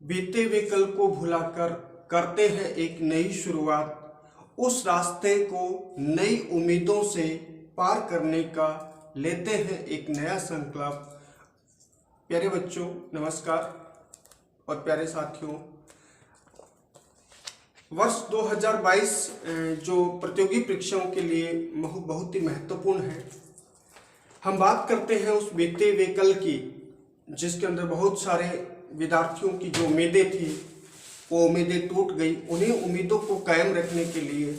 बीते हुए कल को भुलाकर करते हैं एक नई शुरुआत। उस रास्ते को नई उम्मीदों से पार करने का लेते हैं एक नया संकल्प। प्यारे बच्चों नमस्कार और प्यारे साथियों, वर्ष 2022 जो प्रतियोगी परीक्षाओं के लिए बहुत ही महत्वपूर्ण है। हम बात करते हैं उस बीते हुए कल की, जिसके अंदर बहुत सारे विद्यार्थियों की जो उम्मीदें थी वो उम्मीदें टूट गई। उन्हीं उम्मीदों को कायम रखने के लिए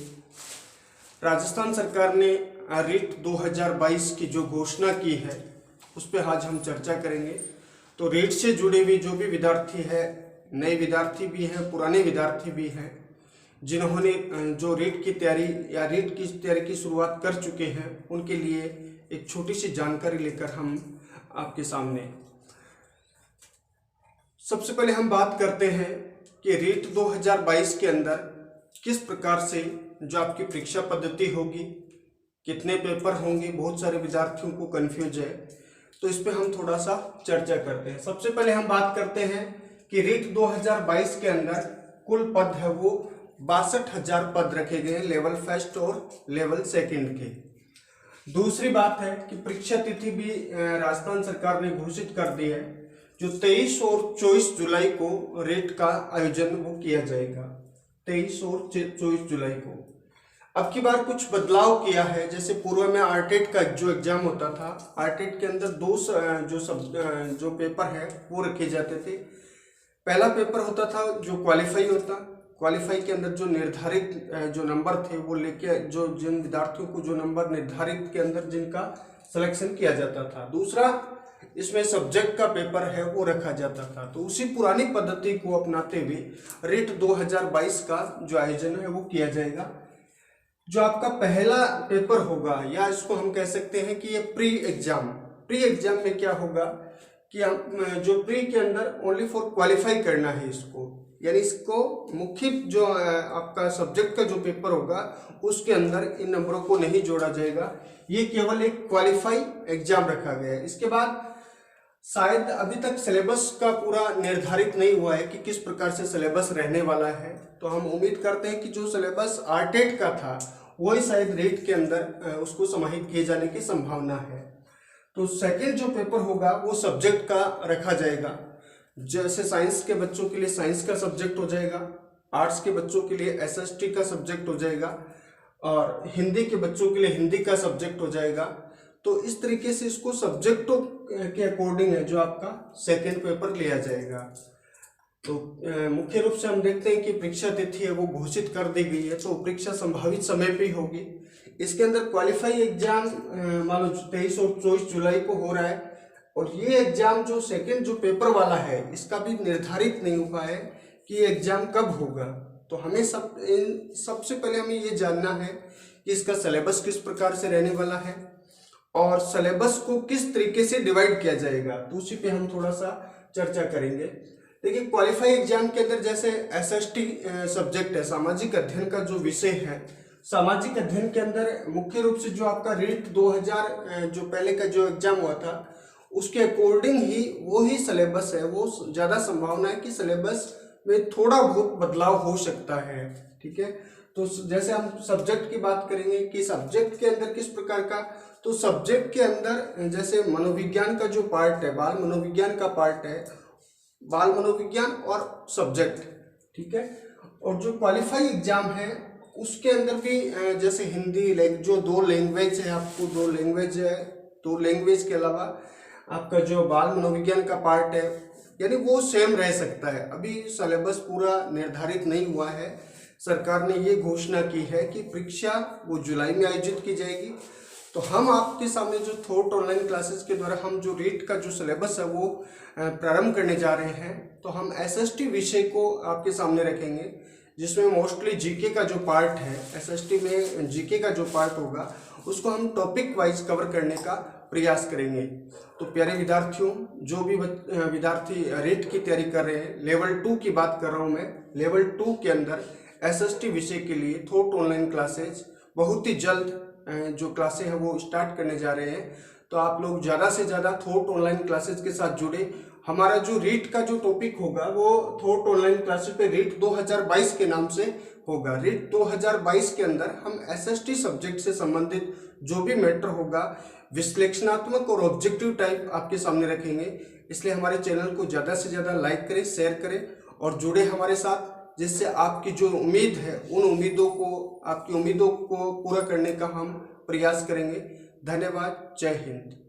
राजस्थान सरकार ने रीट 2022 की जो घोषणा की है उस पर आज हम चर्चा करेंगे। तो रीट से जुड़े हुए जो भी विद्यार्थी है, नए विद्यार्थी भी हैं, पुराने विद्यार्थी भी हैं, जिन्होंने जो रीट की तैयारी या रीट की तैयारी की शुरुआत कर चुके हैं, उनके लिए एक छोटी सी जानकारी लेकर हम आपके सामने। सबसे पहले हम बात करते हैं कि रीट 2022 के अंदर किस प्रकार से जो आपकी परीक्षा पद्धति होगी, कितने पेपर होंगे। बहुत सारे विद्यार्थियों को कंफ्यूज है, तो इस पे हम थोड़ा सा चर्चा करते हैं। सबसे पहले हम बात करते हैं कि रीट 2022 के अंदर कुल पद है वो 62,000 पद रखे गए हैं, लेवल फर्स्ट और लेवल सेकंड के। दूसरी बात है कि परीक्षा तिथि भी राजस्थान सरकार ने घोषित कर दी है, जो 23 और 24 जुलाई को रीट का आयोजन वो किया जाएगा। 23 और 24 जुलाई को अब की बार कुछ बदलाव किया है। जैसे पूर्व में आरटेट का जो एग्जाम होता था, आरटेट के अंदर जो पेपर है वो रखे जाते थे। पहला पेपर होता था जो क्वालिफाई होता, क्वालिफाई के अंदर जो निर्धारित जो नंबर थे वो लेके जो जिन विद्यार्थियों को जो नंबर निर्धारित के अंदर जिनका सिलेक्शन किया जाता था। दूसरा इसमें सब्जेक्ट का पेपर है वो रखा जाता था। तो उसी पुरानी पद्धति को अपनाते हुए रीट 2022 का जो आयोजन है वो किया जाएगा। जो आपका पहला पेपर होगा, या इसको हम कह सकते हैं कि ये प्री एग्जाम में क्या होगा कि हम जो प्री के अंदर ओनली फॉर क्वालिफाई करना है इसको, यानी इसको मुख्य जो आपका सब्जेक्ट का जो पेपर होगा उसके अंदर इन नंबरों को नहीं जोड़ा जाएगा। ये केवल एक क्वालिफाई एग्जाम रखा गया है। इसके बाद शायद अभी तक सिलेबस का पूरा निर्धारित नहीं हुआ है कि किस प्रकार से सिलेबस रहने वाला है। तो हम उम्मीद करते हैं कि जो सिलेबस आरटेट का था वही शायद रीट के अंदर उसको समाहित किए जाने की संभावना है। तो सेकंड जो पेपर होगा वो सब्जेक्ट का रखा जाएगा। जैसे साइंस के बच्चों के लिए साइंस का सब्जेक्ट हो जाएगा, आर्ट्स के बच्चों के लिए एसएसटी का सब्जेक्ट हो जाएगा, और हिंदी के बच्चों के लिए हिंदी का सब्जेक्ट हो जाएगा। तो इस तरीके से इसको सब्जेक्टों के अकॉर्डिंग है जो आपका सेकेंड पेपर लिया जाएगा। तो मुख्य रूप से हम देखते हैं कि परीक्षा तिथि है वो घोषित कर दी गई है, तो परीक्षा संभावित समय पे होगी। इसके अंदर क्वालिफाई एग्जाम मान लो 23 और 24 जुलाई को हो रहा है, और ये एग्जाम जो सेकेंड जो पेपर वाला है इसका भी निर्धारित नहीं हुआ है कि ये एग्जाम कब होगा। तो हमें सबसे पहले हमें ये जानना है कि इसका सिलेबस किस प्रकार से रहने वाला है और सिलेबस को किस तरीके से डिवाइड किया जाएगा। तो उसी पे हम थोड़ा सा चर्चा करेंगे। देखिए, क्वालिफाई एग्जाम के अंदर जैसे एसएसटी सब्जेक्ट है, सामाजिक अध्ययन का जो विषय है, सामाजिक अध्ययन के अंदर मुख्य रूप से जो आपका रीट 2000 जो पहले का जो एग्जाम हुआ था उसके अकॉर्डिंग ही वो ही सिलेबस है। वो ज़्यादा संभावना है कि सिलेबस में थोड़ा बहुत बदलाव हो सकता है। ठीक है, तो जैसे हम सब्जेक्ट की बात करेंगे कि सब्जेक्ट के अंदर किस प्रकार का, तो सब्जेक्ट के अंदर जैसे मनोविज्ञान का जो पार्ट है, बाल मनोविज्ञान का पार्ट है, बाल मनोविज्ञान और सब्जेक्ट। ठीक है, और जो क्वालिफाई एग्जाम है उसके अंदर भी जैसे हिंदी जो दो लैंग्वेज है, आपको दो लैंग्वेज है, तो लैंग्वेज के अलावा आपका जो बाल मनोविज्ञान का पार्ट है यानी वो सेम रह सकता है। अभी सिलेबस पूरा निर्धारित नहीं हुआ है। सरकार ने ये घोषणा की है कि परीक्षा वो जुलाई में आयोजित की जाएगी। तो हम आपके सामने जो थॉट ऑनलाइन क्लासेस के द्वारा हम जो रीट का जो सिलेबस है वो प्रारंभ करने जा रहे हैं। तो हम एसएसटी विषय को आपके सामने रखेंगे, जिसमें मोस्टली जीके का जो पार्ट है, एसएसटी में जीके का जो पार्ट होगा उसको हम टॉपिक वाइज कवर करने का प्रयास करेंगे। तो प्यारे विद्यार्थियों, जो भी विद्यार्थी रीट की तैयारी कर रहे हैं, लेवल 2 की बात कर रहा हूँ मैं, लेवल 2 के अंदर एसएसटी विषय के लिए थॉट ऑनलाइन क्लासेज बहुत ही जल्द जो क्लासें हैं वो स्टार्ट करने जा रहे हैं। तो आप लोग ज़्यादा से ज़्यादा थॉट ऑनलाइन क्लासेज के साथ जुड़े। हमारा जो रीट का जो टॉपिक होगा वो थॉट ऑनलाइन क्लासेस पे रीट 2022 के नाम से होगा। रीट 2022 के अंदर हम एसएसटी सब्जेक्ट से संबंधित जो भी मैटर होगा विश्लेषणात्मक और ऑब्जेक्टिव टाइप आपके सामने रखेंगे। इसलिए हमारे चैनल को ज़्यादा से ज़्यादा लाइक करें, शेयर करें और जुड़े हमारे साथ, जिससे आपकी जो उम्मीद है उन उम्मीदों को, आपकी उम्मीदों को पूरा करने का हम प्रयास करेंगे। धन्यवाद। जय हिंद।